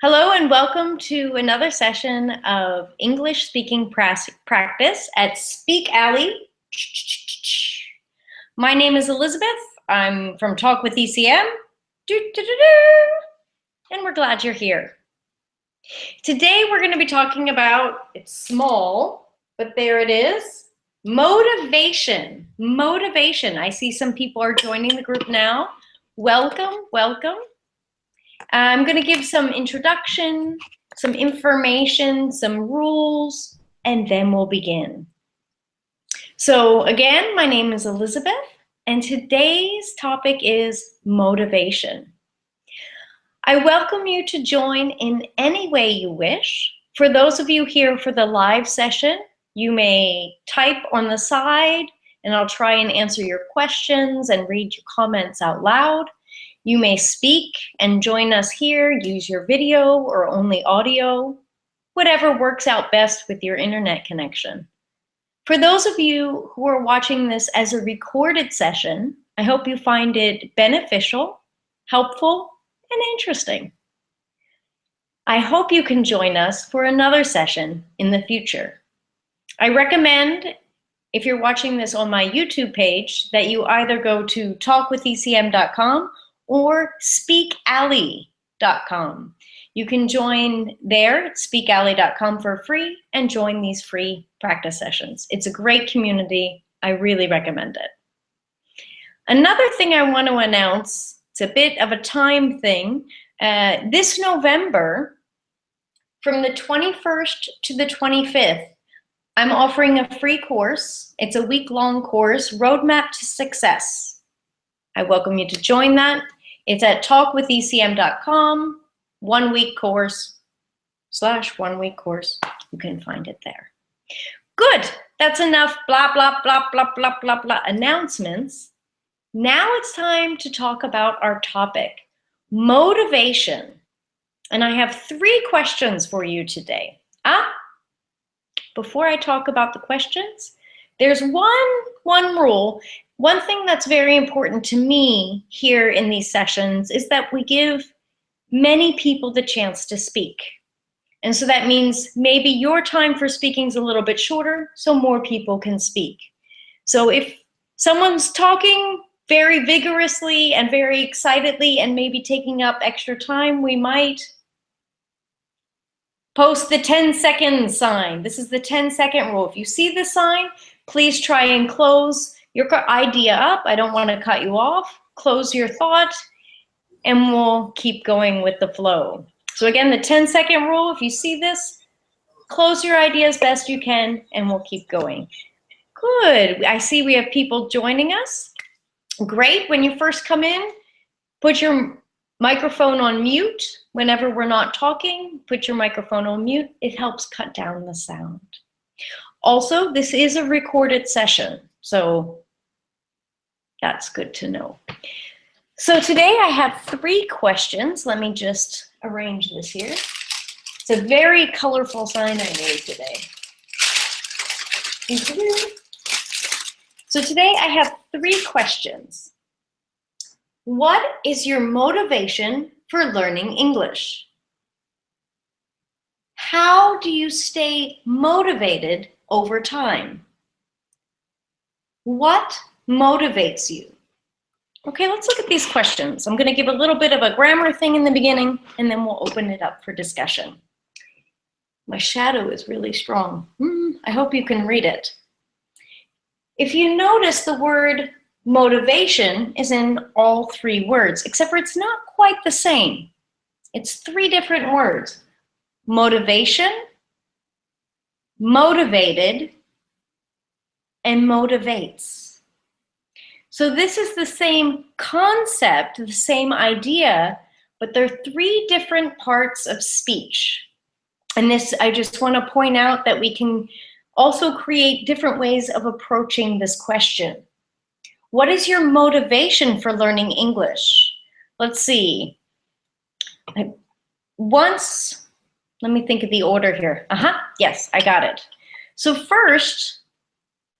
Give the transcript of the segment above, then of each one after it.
Hello and welcome to another session of English speaking practice at Speak Alley. My name is Elizabeth. I'm from Talk with ECM. And we're glad you're here. Today we're going to be talking about, it's small, but there it is, motivation. Motivation. I see some people are joining the group now. Welcome, welcome. I'm going to give some introduction, some information, some rules, and then we'll begin. So again, my name is Elizabeth, and today's topic is motivation. I welcome you to join in any way you wish. For those of you here for the live session, you may type on the side, and I'll try and answer your questions and read your comments out loud. You may speak and join us here, use your video or only audio, whatever works out best with your internet connection. For those of you who are watching this as a recorded session, I hope you find it beneficial, helpful, and interesting. I hope you can join us for another session in the future. I recommend, if you're watching this on my YouTube page, that you either go to talkwithecm.com or speakalley.com. You can join there at speakalley.com for free and join these free practice sessions. It's a great community. I really recommend it. Another thing I want to announce, it's a bit of a time thing. This November, from the 21st to the 25th, I'm offering a free course. It's a week-long course, Roadmap to Success. I welcome you to join that. It's at talkwithecm.com, 1 week course / 1 week course. You can find it there. Good, that's enough blah, blah, blah, blah, blah, blah, blah announcements. Now it's time to talk about our topic, motivation. And I have 3 questions for you today. Before I talk about the questions, there's one rule. One thing that's very important to me here in these sessions is that we give many people the chance to speak. And so that means maybe your time for speaking is a little bit shorter, so more people can speak. So if someone's talking very vigorously and very excitedly and maybe taking up extra time, we might post the 10-second sign. This is the 10-second rule. If you see the sign, please try and close your idea up. I don't want to cut you off. Close your thought, and we'll keep going with the flow. So again, the 10-second rule, if you see this, close your idea as best you can, and we'll keep going. Good. I see we have people joining us. Great. When you first come in, put your microphone on mute. Whenever we're not talking, put your microphone on mute. It helps cut down the sound. Also, this is a recorded session, so that's good to know. So today I have 3 questions. Let me just arrange this here. It's a very colorful sign I made today. So today I have 3 questions. What is your motivation for learning English? How do you stay motivated over time? What motivates you? Okay, let's look at these questions. I'm going to give a little bit of a grammar thing in the beginning, and then we'll open it up for discussion. My shadow is really strong. I hope you can read it. If you notice, the word motivation is in all 3 words, except for it's not quite the same. It's 3 different words. Motivation, motivated, and motivates. So this is the same concept, the same idea, but they're 3 different parts of speech. And this, I just want to point out that we can also create different ways of approaching this question. What is your motivation for learning English? Let's see. Let me think of the order here. Yes, I got it. So first,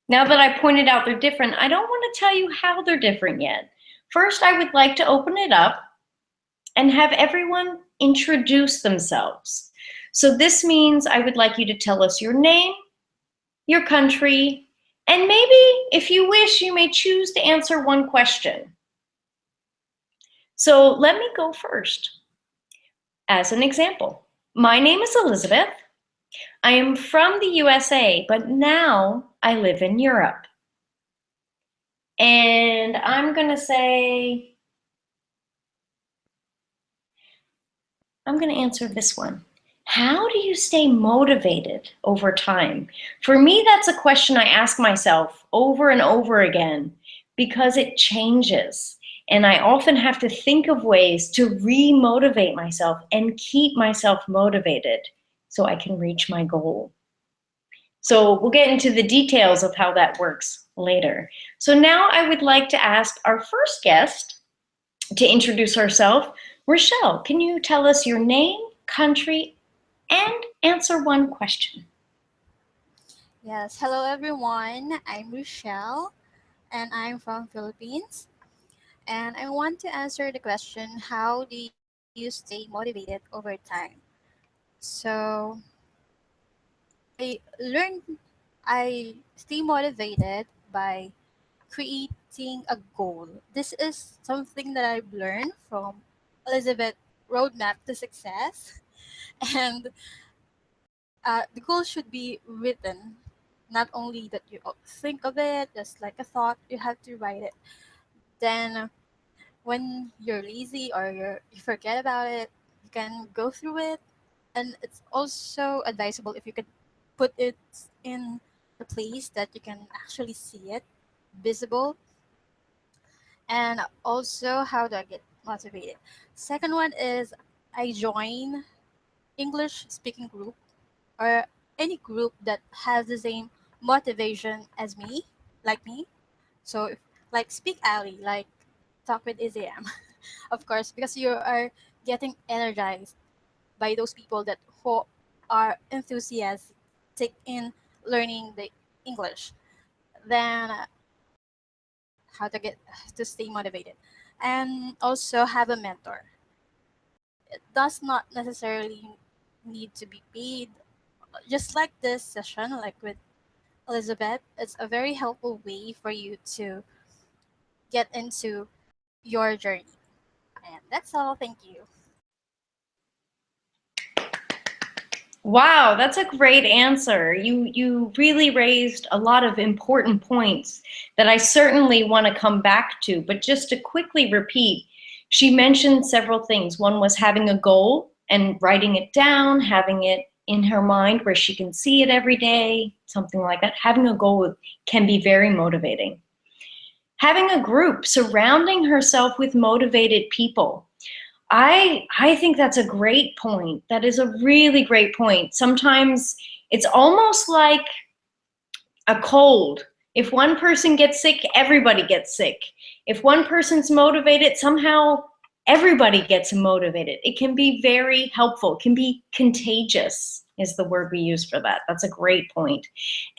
now that I pointed out they're different, I don't want to tell you how they're different yet. First, I would like to open it up and have everyone introduce themselves. So this means I would like you to tell us your name, your country, and maybe, if you wish, you may choose to answer one question. So let me go first. As an example, my name is Elizabeth. I am from the USA, but now I live in Europe. And I'm going to answer this one. How do you stay motivated over time? For me, that's a question I ask myself over and over again because it changes. And I often have to think of ways to re-motivate myself and keep myself motivated so I can reach my goal. So we'll get into the details of how that works later. So now I would like to ask our first guest to introduce herself. Rochelle, can you tell us your name, country, and answer one question? Yes, hello everyone. I'm Rochelle and I'm from Philippines. And I want to answer the question, how do you stay motivated over time? So I stay motivated by creating a goal. This is something that I've learned from Elizabeth Roadmap to Success. And the goal should be written, not only that you think of it just like a thought, you have to write it. Then when you're lazy or you forget about it, you can go through it. And it's also advisable if you could put it in a place that you can actually see it visible. And also, how do I get motivated? Second one is I join English speaking group or any group that has the same motivation as me, like me. So, if, like Speak Alley, like Talk with ECM, of course, because you are getting energized by those people that who are enthusiastic in learning the English. Then, how to get to stay motivated, and also have a mentor. It does not necessarily need to be paid. Just like this session, like with Elizabeth, it's a very helpful way for you to get into your journey. And that's all. Thank you. Wow, that's a great answer. You really raised a lot of important points that I certainly want to come back to, but just to quickly repeat, she mentioned several things. One was having a goal and writing it down, having it in her mind where she can see it every day, something like that. Having a goal can be very motivating. Having a group, surrounding herself with motivated people. I think that's a great point. That is a really great point. Sometimes it's almost like a cold. If one person gets sick, everybody gets sick. If one person's motivated, somehow everybody gets motivated. It can be very helpful. It can be contagious is the word we use for that. That's a great point.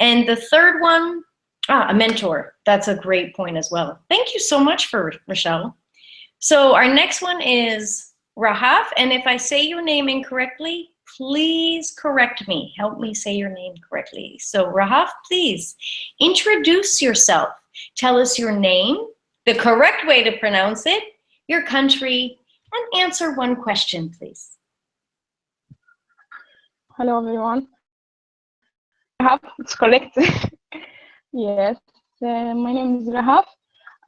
And the third one, a mentor. That's a great point as well. Thank you so much for Rochelle. So our next one is Rahaf, and if I say your name incorrectly, please correct me. Help me say your name correctly. So Rahaf, please introduce yourself. Tell us your name, the correct way to pronounce it, your country, and answer one question, please. Hello everyone. Rahaf, it's correct. Yes, my name is Rahaf.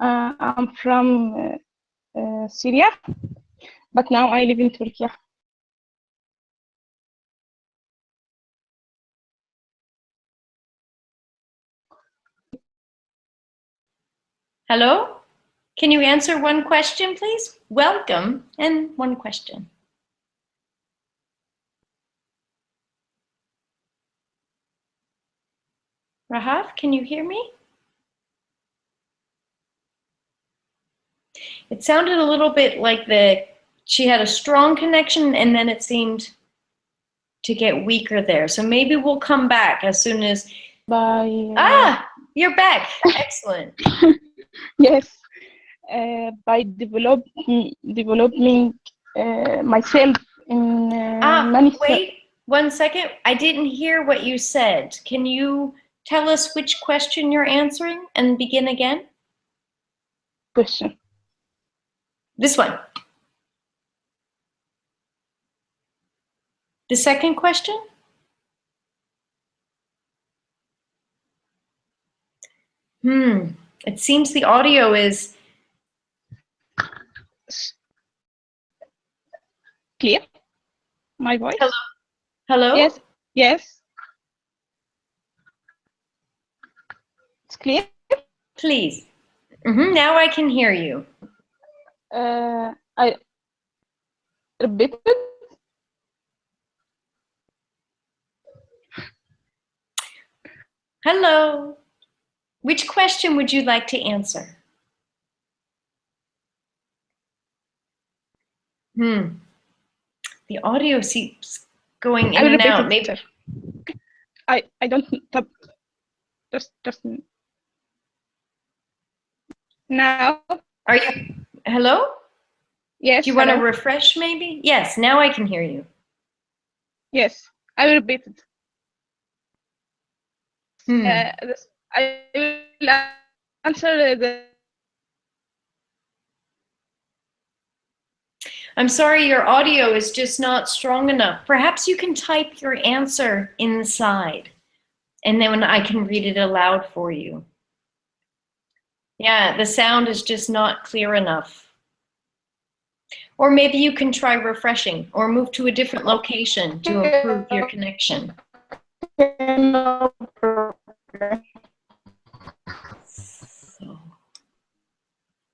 I'm from Syria, but now I live in Turkey. Hello? Can you answer one question, please? Welcome, and one question. Rahaf, can you hear me? It sounded a little bit like she had a strong connection and then it seemed to get weaker there. So maybe we'll come back as soon as... By you're back. Excellent. yes, by developing myself in Ah, many. wait 1 second. I didn't hear what you said. Can you tell us which question you're answering and begin again? Question. This one. The second question? It seems the audio is Clear? My voice? Hello? Hello? Yes. Yes. It's clear. Please. Now I can hear you. I repeated. Hello. Which question would you like to answer? The audio keeps going in I will and repeat out. it. Maybe. I don't. Just now. Are you? Hello? Yes. Do you want to Hello. refresh maybe? Yes, now I can hear you. Yes. I will repeat it. I will answer the. I'm sorry, your audio is just not strong enough. Perhaps you can type your answer inside, and then I can read it aloud for you. Yeah, the sound is just not clear enough. Or maybe you can try refreshing or move to a different location to improve your connection. No problem. So,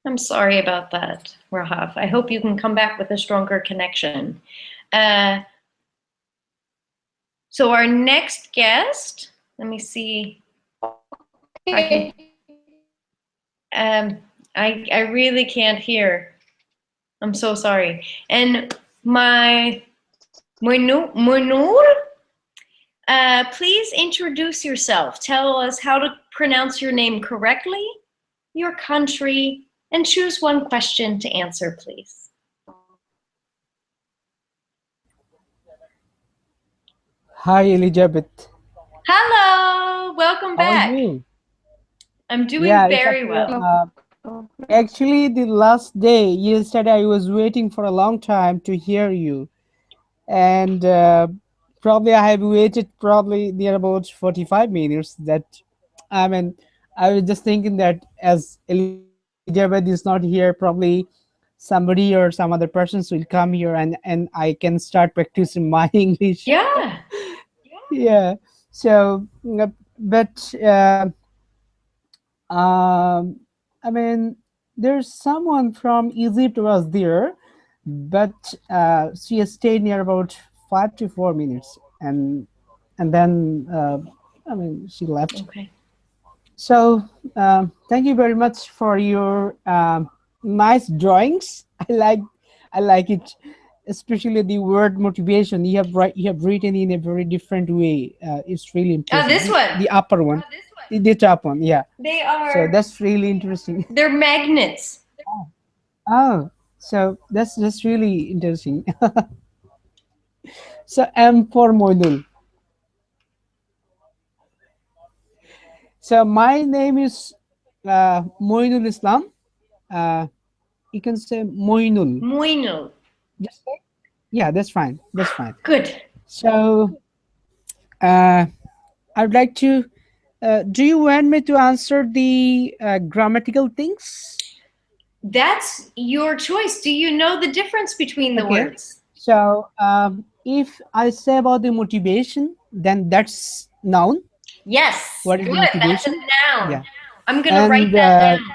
I'm sorry about that, Rahaf. I hope you can come back with a stronger connection. So our next guest, let me see. I really can't hear. I'm so sorry. And my Munur, please introduce yourself. Tell us how to pronounce your name correctly, your country, and choose one question to answer, please. Hi, Elizabeth. Hello, welcome How are back. you? I'm doing Yeah, it's very actually, well. actually the last day, yesterday, I was waiting for a long time to hear you. And probably I have waited probably near about 45 minutes. That, I mean, I was just thinking that as Elizabeth is not here, probably somebody or some other persons will come here and I can start practicing my English. Yeah. Yeah. So, but I mean, there's someone from Egypt was there, but she stayed near about 5 to 4 minutes, and then I mean she left. Okay. So thank you very much for your nice drawings. I like it, especially the word motivation. You have written in a very different way. It's really impressive. This one. The upper one, the top one, yeah. They So are. that's really interesting. They're magnets. Oh, so that's really interesting. So M for Moinul. So my name is Moinul Islam. Uh, you can say Moinul. Muinul. Just, yeah, that's fine. That's fine. Good. So I'd like to. Do you want me to answer the grammatical things? That's your choice. Do you know the difference between the Okay. words? So if I say about the motivation, then that's noun. Yes. What is Good. the That's a motivation? noun. Yeah. I'm going to write And that down.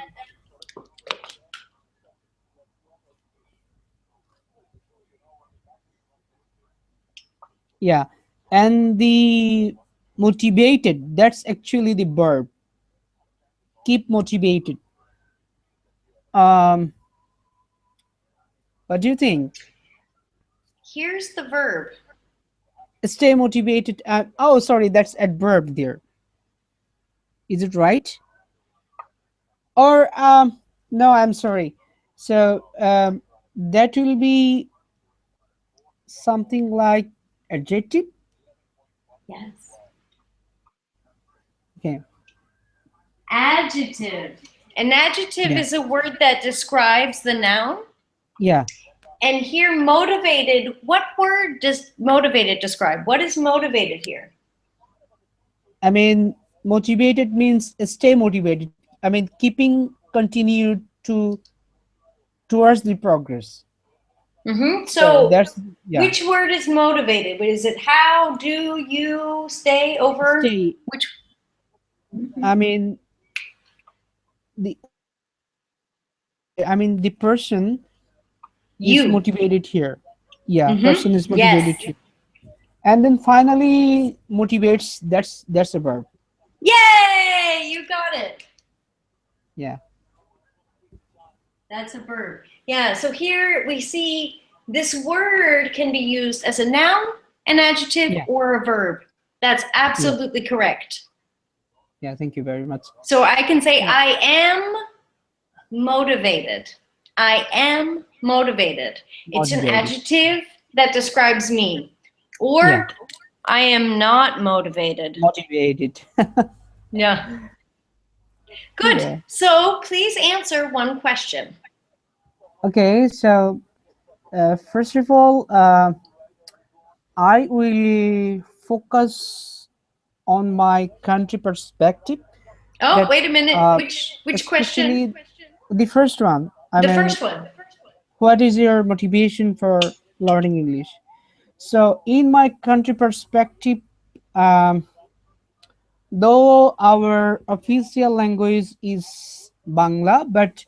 yeah, and the motivated, that's actually the verb. Keep motivated. Um, what do you think? Here's the verb. Stay motivated. Oh, sorry, that's adverb there. Is it right? Or no, I'm sorry. So that will be something like adjective. Yes. Okay. Adjective. An adjective Yeah. is a word that describes the noun. Yeah. And here, motivated, what word does motivated describe? What is motivated here? I mean, motivated means stay motivated. I mean, keeping continued to towards the progress. So So, that's, yeah. which word is motivated? Is it how do you stay over? Stay. Which? I mean, the the person is You. motivated here. Yeah, person is motivated Yes. here. And then finally motivates, that's a verb. Yay! You got it. Yeah. That's a verb. Yeah, so here we see this word can be used as a noun, an adjective, Yeah. or a verb. That's Yeah. absolutely correct. Yeah, thank you very much. So I can say, Yeah. I am motivated. I am motivated. It's an Motivated. adjective that describes me. Or Yeah. I am not motivated. Motivated. Yeah. Good. Yeah. So please answer one question. Okay, so first of all, I will focus on my country perspective. Oh, That wait a minute. Which question? especially the first one. I The mean, first one. what is your motivation for learning English? So, in my country perspective, um, though our official language is Bangla, but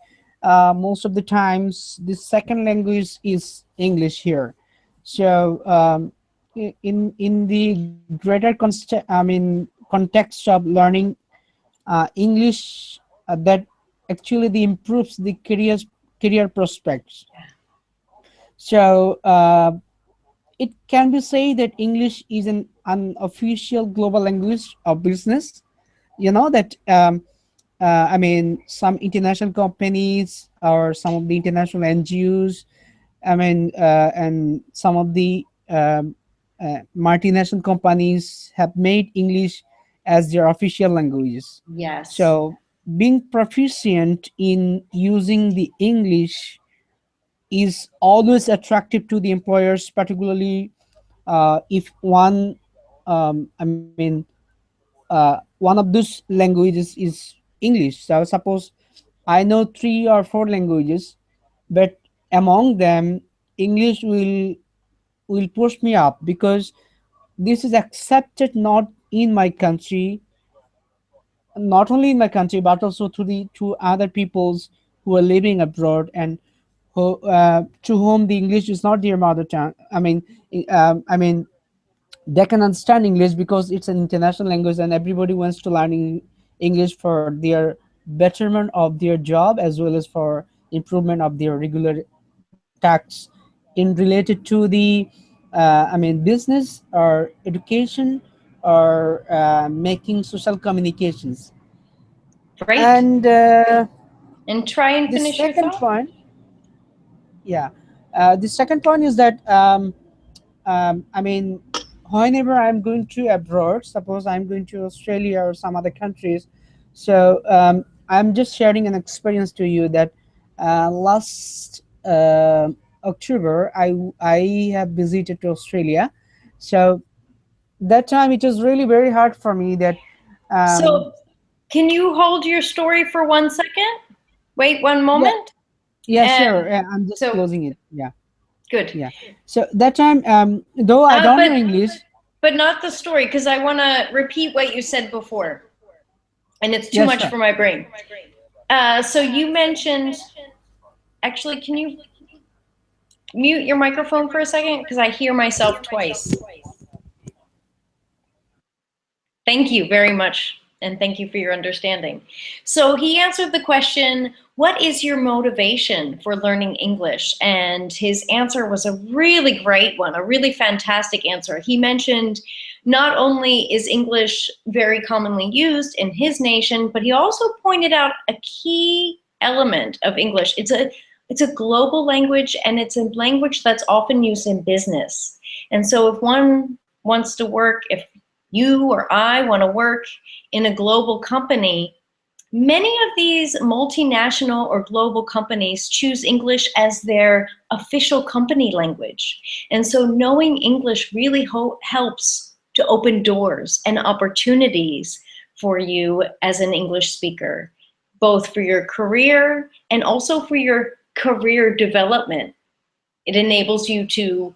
most of the times the second language is English here. So in the greater context of learning English, that actually the improves the career prospects. So it can be said that English is an unofficial global language of business. You know that some international companies or some of the international NGOs, and some of the multinational companies have made English as their official languages. Yes. So being proficient in using the English is always attractive to the employers, particularly if one, I mean, one of those languages is English. So suppose I know 3 or 4 languages, but among them, English will push me up because this is accepted not in my country, not only in my country, but also to other peoples who are living abroad and who to whom the English is not their mother tongue. I mean they can understand English because it's an international language and everybody wants to learn English for their betterment of their job as well as for improvement of their regular tasks in related to the business or education or making social communications. Great. And And try and the finish your second thought. point, yeah, the second point is that I mean, whenever I'm going to abroad, suppose I'm going to Australia or some other countries, so I'm just sharing an experience to you that last October I have visited to Australia. So that time it was really very hard for me that um, So can you hold your story for 1 second? Wait one yeah, moment. yeah, And sure, I'm just so closing it. Yeah, good. yeah. So that time, though I don't know But English. not the story, because I want to repeat what you said before, and it's too Yeah, much sure. for my brain. So you mentioned, actually, can you mute your microphone for a second? Because I hear myself twice. Thank you very much, and thank you for your understanding. So he answered the question, what is your motivation for learning English? And his answer was a really great one, a really fantastic answer. He mentioned not only is English very commonly used in his nation, but he also pointed out a key element of English. It's a global language, and it's a language that's often used in business. And so if one wants to work, if you or I want to work in a global company, many of these multinational or global companies choose English as their official company language. And so knowing English really helps to open doors and opportunities for you as an English speaker, both for your career and also for your career development. It enables you to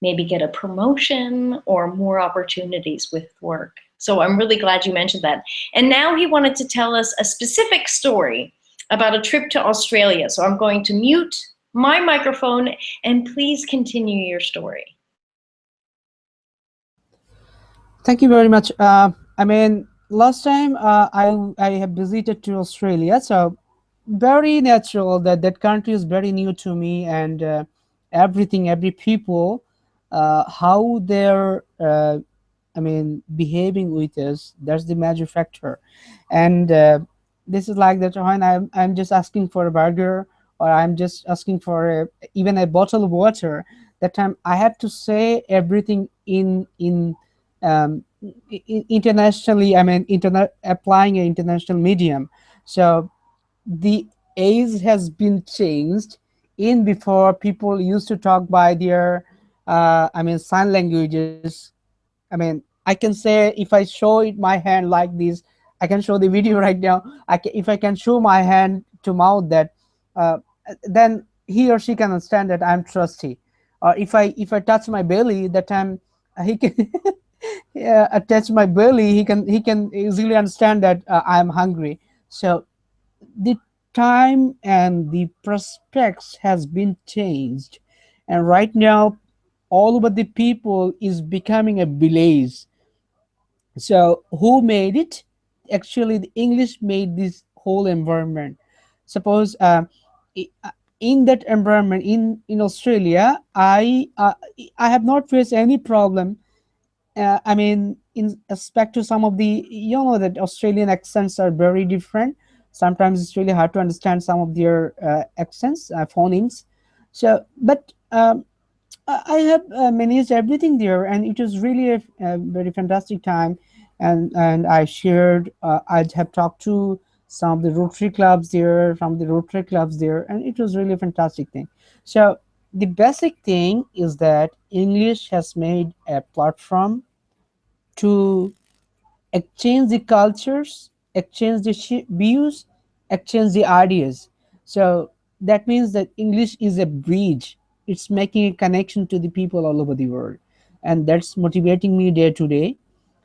maybe get a promotion or more opportunities with work. So I'm really glad you mentioned that. And now he wanted to tell us a specific story about a trip to Australia. So I'm going to mute my microphone and please continue your story. Thank you very much. I mean, last time I have visited to Australia, so very natural that that country is very new to me, and everything, every people, how they're, I mean, behaving with us. That's the major factor, and this is like that when I'm just asking for a burger, or I'm just asking for even a bottle of water. That time I have to say everything in internationally, I mean, internet, applying an international medium. So the age has been changed. In before, people used to talk by their I mean, sign languages. I mean, I can say, if I show it my hand like this, I can show the video right now. If I can show my hand to mouth, that uh, then he or she can understand that I'm trusty. Or if I touch my belly, that time he can yeah, touch my belly, he can easily understand that I'm hungry. So the time and the prospects has been changed, and right now all over the people is becoming a village. So who made it? Actually, the English made this whole environment. Suppose i- uh, in that environment in Australia, I have not faced any problem. I mean, in respect to some of the, you know, that Australian accents are very different. Sometimes it's really hard to understand some of their accents, phonemes. So, but I have managed everything there, and it was really a very fantastic time. And I shared, I have talked to some of the Rotary clubs there, from the Rotary clubs there, and it was really a fantastic thing. So the basic thing is that English has made a platform to exchange the cultures, exchange the views, exchange the ideas. So that means that English is a bridge. It's making a connection to the people all over the world, and that's motivating me day to day.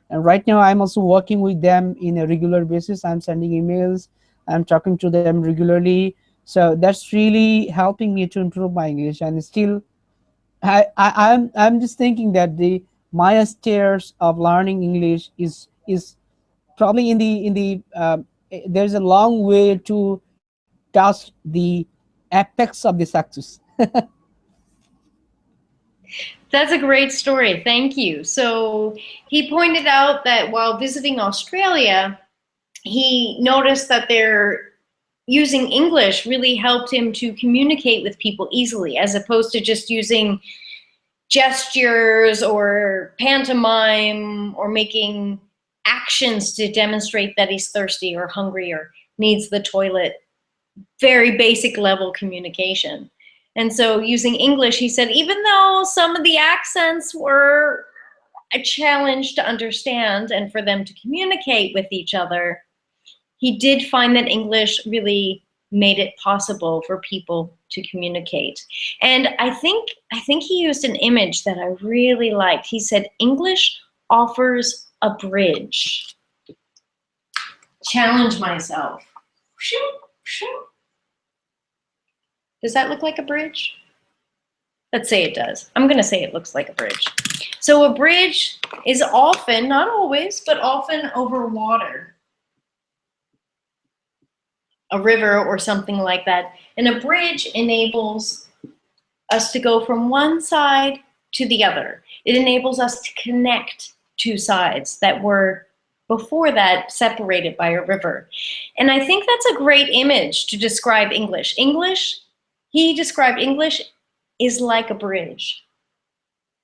And right now, I'm also working with them in a regular basis. I'm sending emails. I'm talking to them regularly. So that's really helping me to improve my English. And still, I'm just thinking that the my stairs of learning English is probably there's a long way to touch the apex of the success. That's a great story. Thank you. So he pointed out that while visiting Australia, he noticed that they're using English really helped him to communicate with people easily, as opposed to just using gestures or pantomime or making actions to demonstrate that he's thirsty or hungry or needs the toilet. Very basic level communication. And so using English, he said, even though some of the accents were a challenge to understand and for them to communicate with each other, he did find that English really made it possible for people to communicate. And I think he used an image that I really liked. He said, English offers a bridge. Challenge myself. Does that look like a bridge? Let's say it does. I'm going to say it looks like a bridge. So a bridge is often, not always, but often over water. A river or something like that. And a bridge enables us to go from one side to the other. It enables us to connect two sides that were before that separated by a river. And I think that's a great image to describe English. He described English is like a bridge.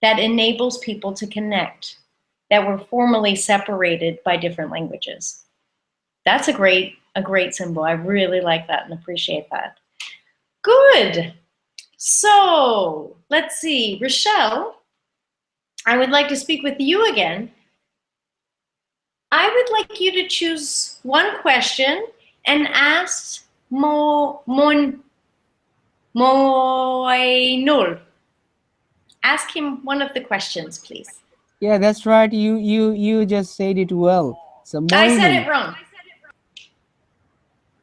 that enables people to connect that were formerly separated by different languages. That's a great symbol. I really like that and appreciate that. Good. So let's see, Rochelle, I would like to speak with you again. I would like you to choose one question and ask Moinul. Ask him one of the questions, please. Yeah, that's right. You just said it well. So I said Moinu. it wrong.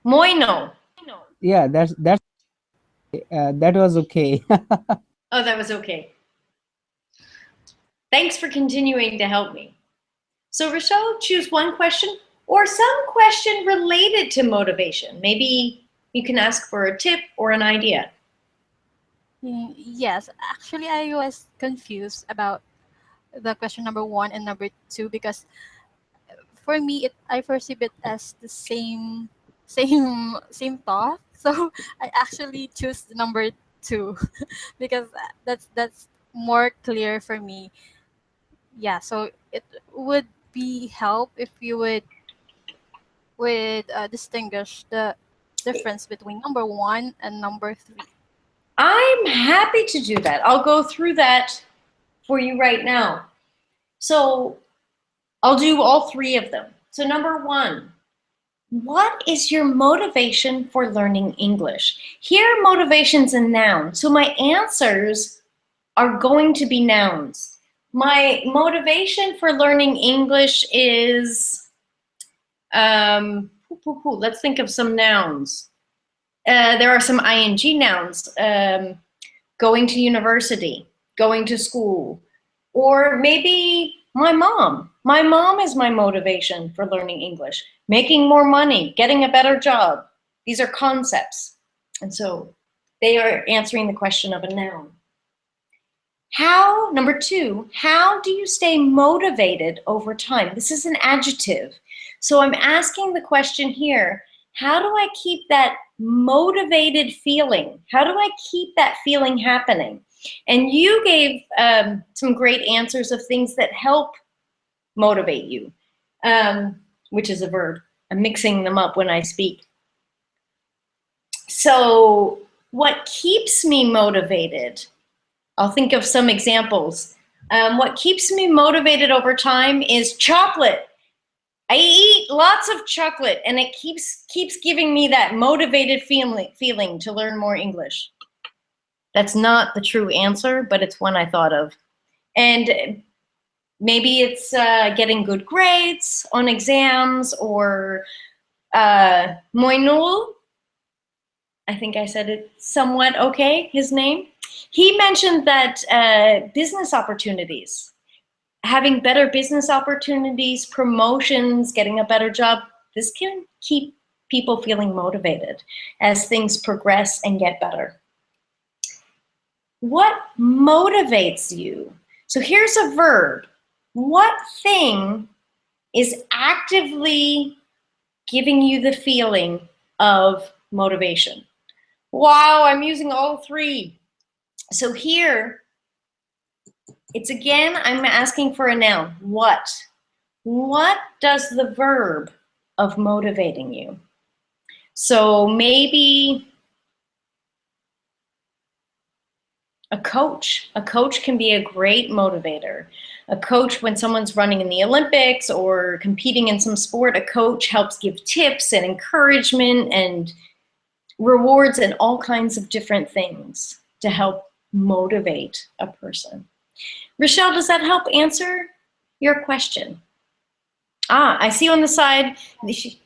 Moino. Yeah, that was okay. Oh, that was okay. Thanks for continuing to help me. So Rochelle, choose one question or some question related to motivation. Maybe you can ask for a tip or an idea. Yes, actually, I was confused about the question number 1 and number 2 because for me, I perceive it as the same thought. So I actually choose the number 2 because that's more clear for me. Yeah, so it would be help if you would distinguish the difference between number 1 and number 3. I'm happy to do that. I'll go through that for you right now. So I'll do all three of them. So number 1, what is your motivation for learning English? Here, motivation's a noun. So my answers are going to be nouns. My motivation for learning English is, let's think of some nouns. There are some ing nouns. Going to university, going to school, or maybe my mom. My mom is my motivation for learning English. Making more money, getting a better job. These are concepts. And so they are answering the question of a noun. Number 2, how do you stay motivated over time? This is an adjective. So I'm asking the question here, how do I keep that motivated feeling? How do I keep that feeling happening? And you gave some great answers of things that help motivate you, which is a verb. I'm mixing them up when I speak. So what keeps me motivated? I'll think of some examples. What keeps me motivated over time is chocolate. I eat lots of chocolate and it keeps giving me that motivated feeling to learn more English. That's not the true answer, but it's one I thought of. And maybe it's getting good grades on exams, or Moinul, I think I said it somewhat okay, his name. He mentioned that business opportunities, having better business opportunities, promotions, getting a better job, this can keep people feeling motivated as things progress and get better. What motivates you? So here's a verb. What thing is actively giving you the feeling of motivation? Wow, I'm using all three. So here, it's again, I'm asking for a noun. What? What does the verb of motivating you? So maybe a coach. A coach can be a great motivator. A coach, when someone's running in the Olympics or competing in some sport, a coach helps give tips and encouragement and rewards and all kinds of different things to help motivate a person. Rochelle, does that help answer your question? I see on the side,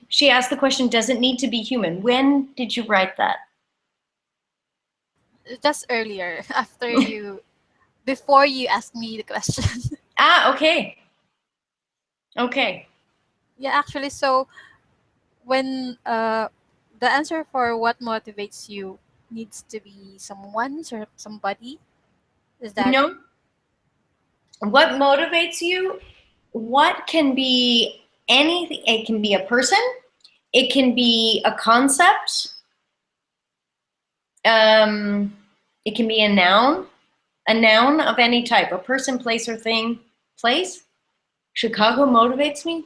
she asked the question, does it need to be human? When did you write that? Just earlier, before you asked me the question. Okay. Okay. Yeah, actually, so when the answer for what motivates you needs to be someone or somebody, is that? No. What motivates you? What can be anything? It can be a person. It can be a concept. It can be a noun. A noun of any type, a person, place, or thing. Place? Chicago motivates me?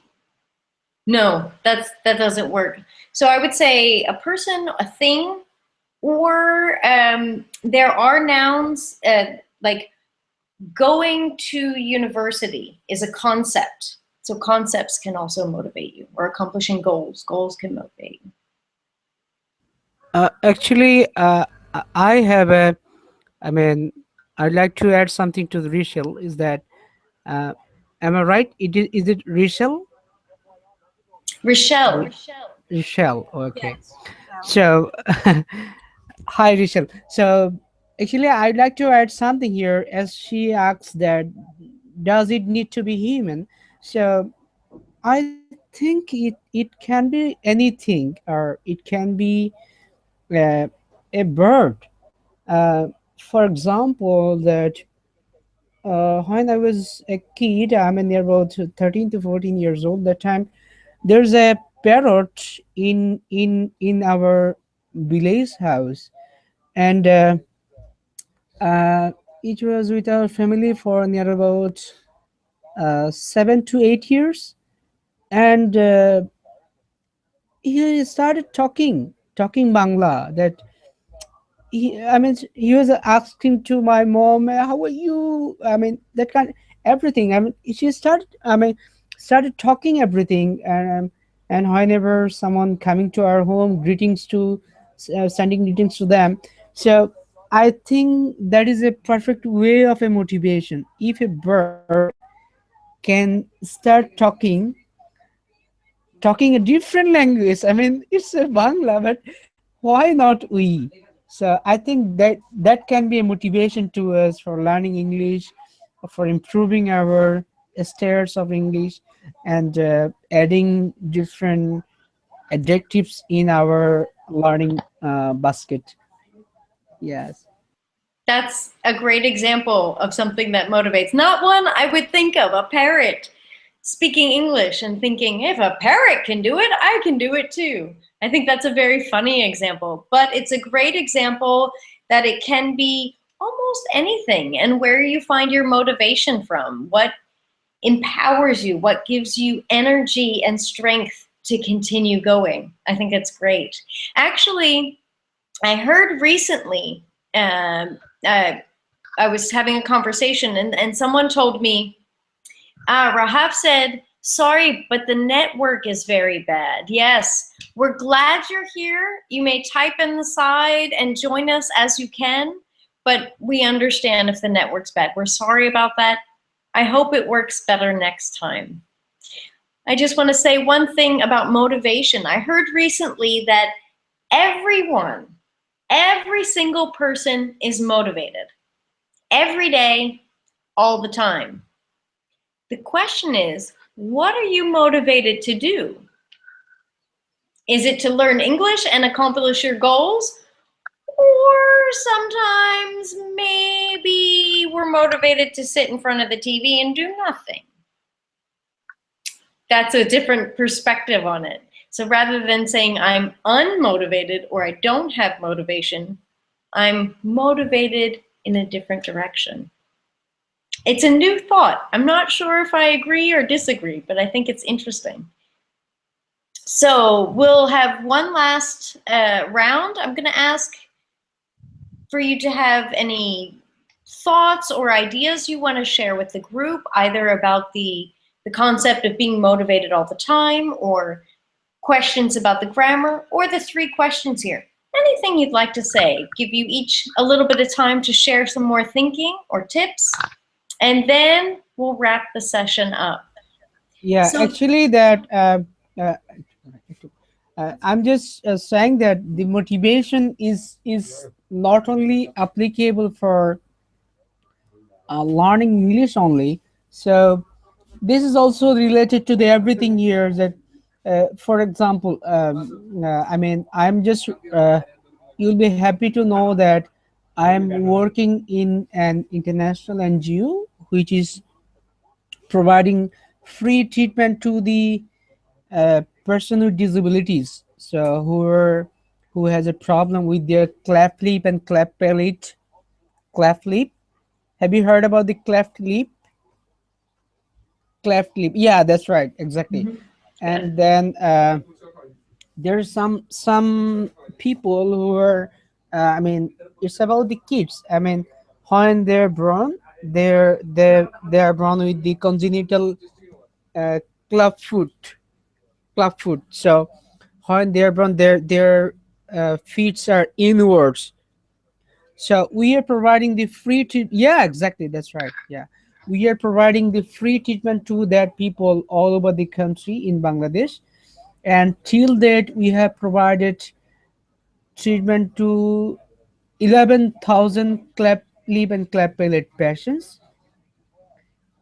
No, that doesn't work. So I would say a person, a thing, or there are nouns like going to university is a concept. So concepts can also motivate you, or accomplishing goals. Goals can motivate you. Actually, I have a. I mean, I'd like to add something to the Rachel. Is that uh, am I right? Is it Rachel? Rochelle, Rachel. Okay. Yes, Rochelle. So, hi, Rachel. So, actually, I'd like to add something here as she asks that does it need to be human? So, I think it can be anything, or it can be uh, a bird. For example, that when I was a kid, I mean, near about 13 to 14 years old, that time there's a parrot in our village house, and uh, it was with our family for near about 7 to 8 years, and he started talking Bangla. That I mean, he was asking to my mom, "How are you?" I mean, that kind, everything. I mean, she started. I mean, started talking everything, and whenever someone coming to our home, greetings to, sending greetings to them. So I think that is a perfect way of a motivation. If a bird can start talking a different language. I mean, it's a Bangla, but why not we? So I think that can be a motivation to us for learning English, for improving our states of English, and adding different adjectives in our learning basket. Yes. that's a great example of something that motivates. Not one I would think of, a parrot speaking English and thinking, if a parrot can do it, I can do it too. I think that's a very funny example, but it's a great example that it can be almost anything and where you find your motivation from, what empowers you, what gives you energy and strength to continue going. I think it's great. Actually, I heard recently, uh, I was having a conversation and someone told me, Rahaf said, sorry, but the network is very bad. Yes, we're glad you're here. You may type in the side and join us as you can, but we understand if the network's bad. We're sorry about that. I hope it works better next time. I just want to say one thing about motivation. I heard recently that everyone, every single person is motivated every day, all the time. The question is, what are you motivated to do? Is it to learn English and accomplish your goals? Or sometimes maybe we're motivated to sit in front of the TV and do nothing. That's a different perspective on it. So rather than saying I'm unmotivated or I don't have motivation, I'm motivated in a different direction. It's a new thought. I'm not sure if I agree or disagree, but I think it's interesting. So we'll have one last round. I'm going to ask for you to have any thoughts or ideas you want to share with the group, either about the concept of being motivated all the time, or questions about the grammar, or the three questions here. Anything you'd like to say. Give you each a little bit of time to share some more thinking or tips, and then we'll wrap the session up. Yeah, So actually, that uh, I'm just saying that the motivation is not only applicable for learning English only. So this is also related to the everything here. That, for example, I mean, I'm just you'll be happy to know that I'm working in an international NGO which is providing free treatment to the person with disabilities. So who has a problem with their cleft lip and cleft palate, cleft lip. Have you heard about the cleft lip? Cleft lip. Yeah, that's right. Exactly. Mhm. Yeah. And then there's some people who are. I mean, it's about the kids. I mean, when they're born, they're born with the congenital uh, club foot, club foot. So when they're born, their feet are inwards. So we are providing the free yeah, exactly, that's right. Yeah, we are providing the free treatment to that people all over the country in Bangladesh. And till date we have provided treatment to 11,000 cleft lip and cleft palate patients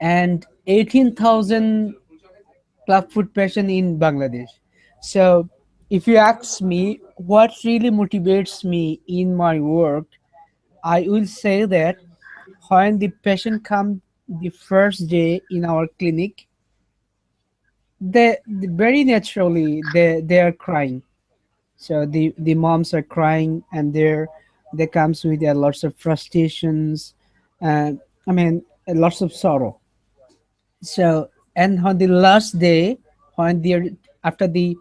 and 18,000 clubfoot patients in Bangladesh. So if you ask me what really motivates me in my work, I will say that when the patient come the first day in our clinic, they very naturally they are crying. So the moms are crying, and they comes with lots of frustrations, and I mean lots of sorrow. So and on the last day, when they're after the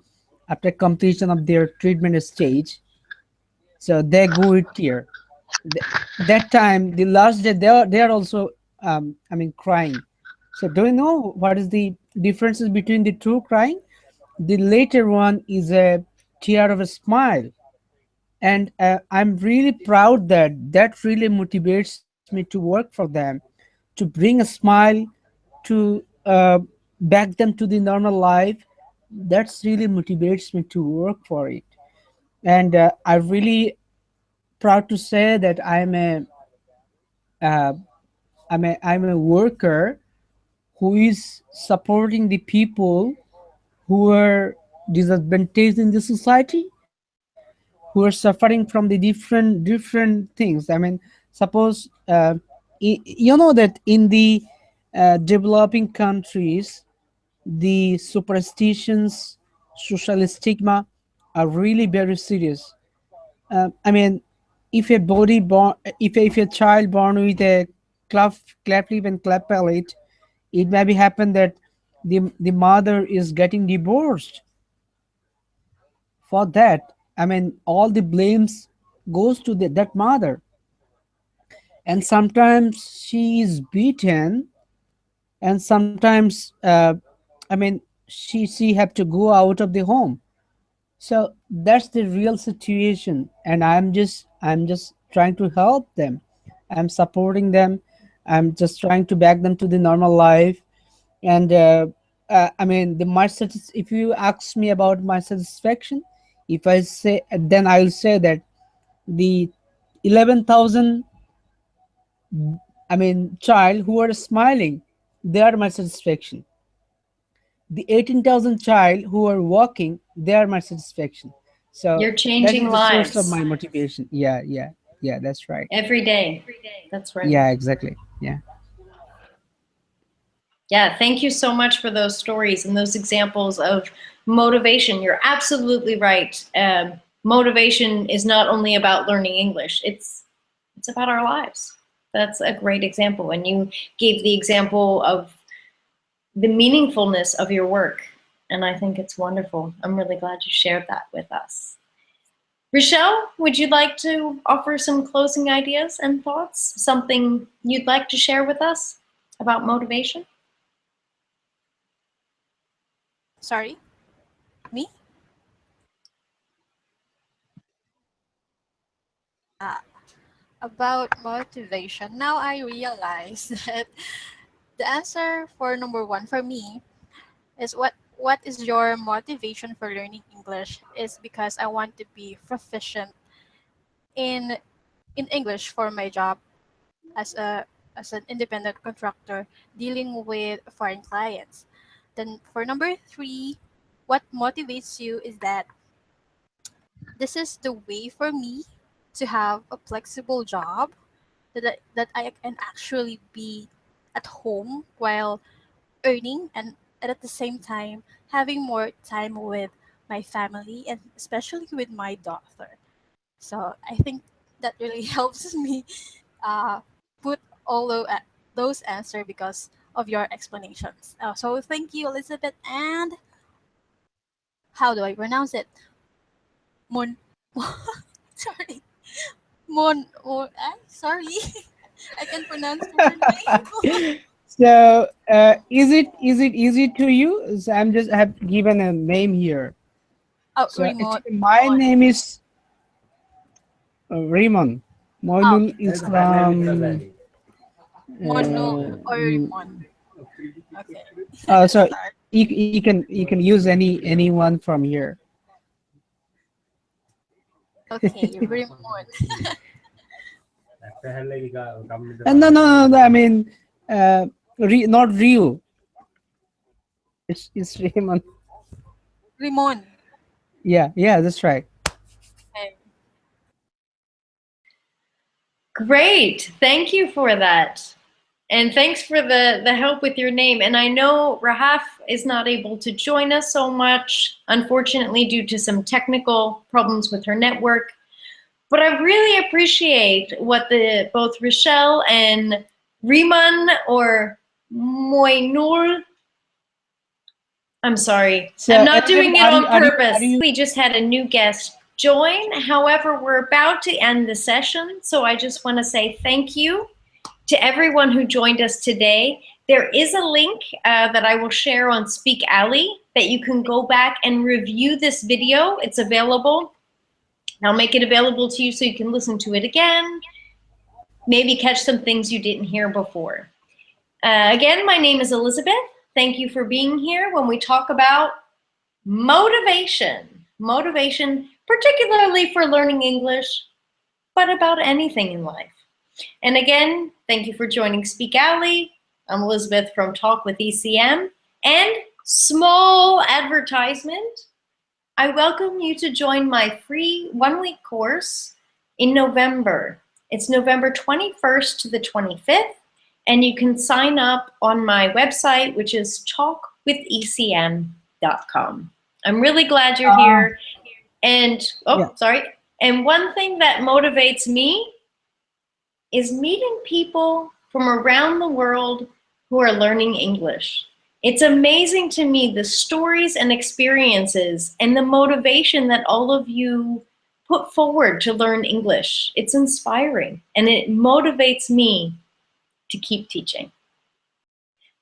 after completion of their treatment stage, so they go with tear. Th- that time, the last day, they are also I mean crying. So do you know what is the differences between the two crying? The later one is a tear of a smile, and I'm really proud that that really motivates me to work for them, to bring a smile, to back them to the normal life. That's really motivates me to work for it. And I'm really proud to say that uh, I'm a worker who is supporting the people who are disadvantaged in the society, who are suffering from the different things. I mean, suppose you know that in the developing countries, the superstitions, social stigma are really very serious. I mean, if a child born with a cleft lip and cleft palate, it maybe happen that the mother is getting divorced. For that, I mean, all the blames goes to that mother, and sometimes she is beaten, and sometimes I mean, she have to go out of the home. So that's the real situation, and I'm just trying to help them. I'm supporting them. I'm just trying to back them to the normal life. And I mean, if you ask me about my satisfaction, if I say, then I'll say that the 11,000, I mean, child who are smiling, they are my satisfaction. The 18,000 child who are walking, they are my satisfaction. So You're that changing is the source of lives my motivation. Yeah, yeah, yeah, that's right. every day. That's right. Yeah, exactly. Yeah. Yeah, thank you so much for those stories and those examples of motivation. You're absolutely right. Motivation is not only about learning English; it's about our lives. That's a great example, and you gave the example of the meaningfulness of your work, and I think it's wonderful. I'm really glad you shared that with us. Rochelle, would you like to offer some closing ideas and thoughts? Something you'd like to share with us about motivation? Sorry, me? Uh, about motivation. Now I realize that the answer for number one for me is what is your motivation for learning English is because I want to be proficient in in English for my job as a as an independent contractor dealing with foreign clients. Then for number three, what motivates you is that this is the way for me to have a flexible job that I can actually be at home while earning and at the same time having more time with my family and especially with my daughter. So I think that really helps me uh, put all those answers because of your explanations. So thank you, Elizabeth. And how do I pronounce it? Mon. Sorry. Sorry. I can pronounce your name. So, is it easy to you? So I'm just have given a name here. Oh, So remote. actually, my Mon. name is Raymond Oh, Moinul Islam. Mono or Mm, Rimon. Okay. so Start. you can use anyone from here. Okay, Rimon. And no, I mean, not Ryu. It's Raymond. Rimon. Yeah, that's right. Okay. Great. Thank you for that. And thanks for the help with your name. And I know Rahaf is not able to join us so much, unfortunately, due to some technical problems with her network. But I really appreciate what both Rochelle and Riemann or Moinul, I'm sorry, So I'm not Elizabeth, doing it on are purpose. you We just had a new guest join. However, we're about to end the session. So I just want to say thank you to everyone who joined us today. There is a link that I will share on Speak Alley that you can go back and review this video. It's available. I'll make it available to you so you can listen to it again, maybe catch some things you didn't hear before. Again, my name is Elizabeth. Thank you for being here when we talk about motivation. Motivation, particularly for learning English, but about anything in life. And again, thank you for joining Speak Alley. I'm Elizabeth from Talk with ECM. And small advertisement, I welcome you to join my free one-week course in November. It's November 21st to the 25th, and you can sign up on my website, which is talkwithecm.com. I'm really glad you're here. And, yeah. sorry. And one thing that motivates me is meeting people from around the world who are learning English. It's amazing to me the stories and experiences and the motivation that all of you put forward to learn English. It's inspiring and it motivates me to keep teaching.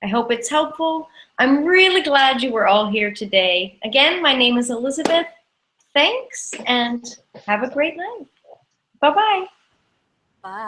I hope it's helpful. I'm really glad you were all here today. Again, my name is Elizabeth. Thanks and have a great night. Bye-bye. Bye.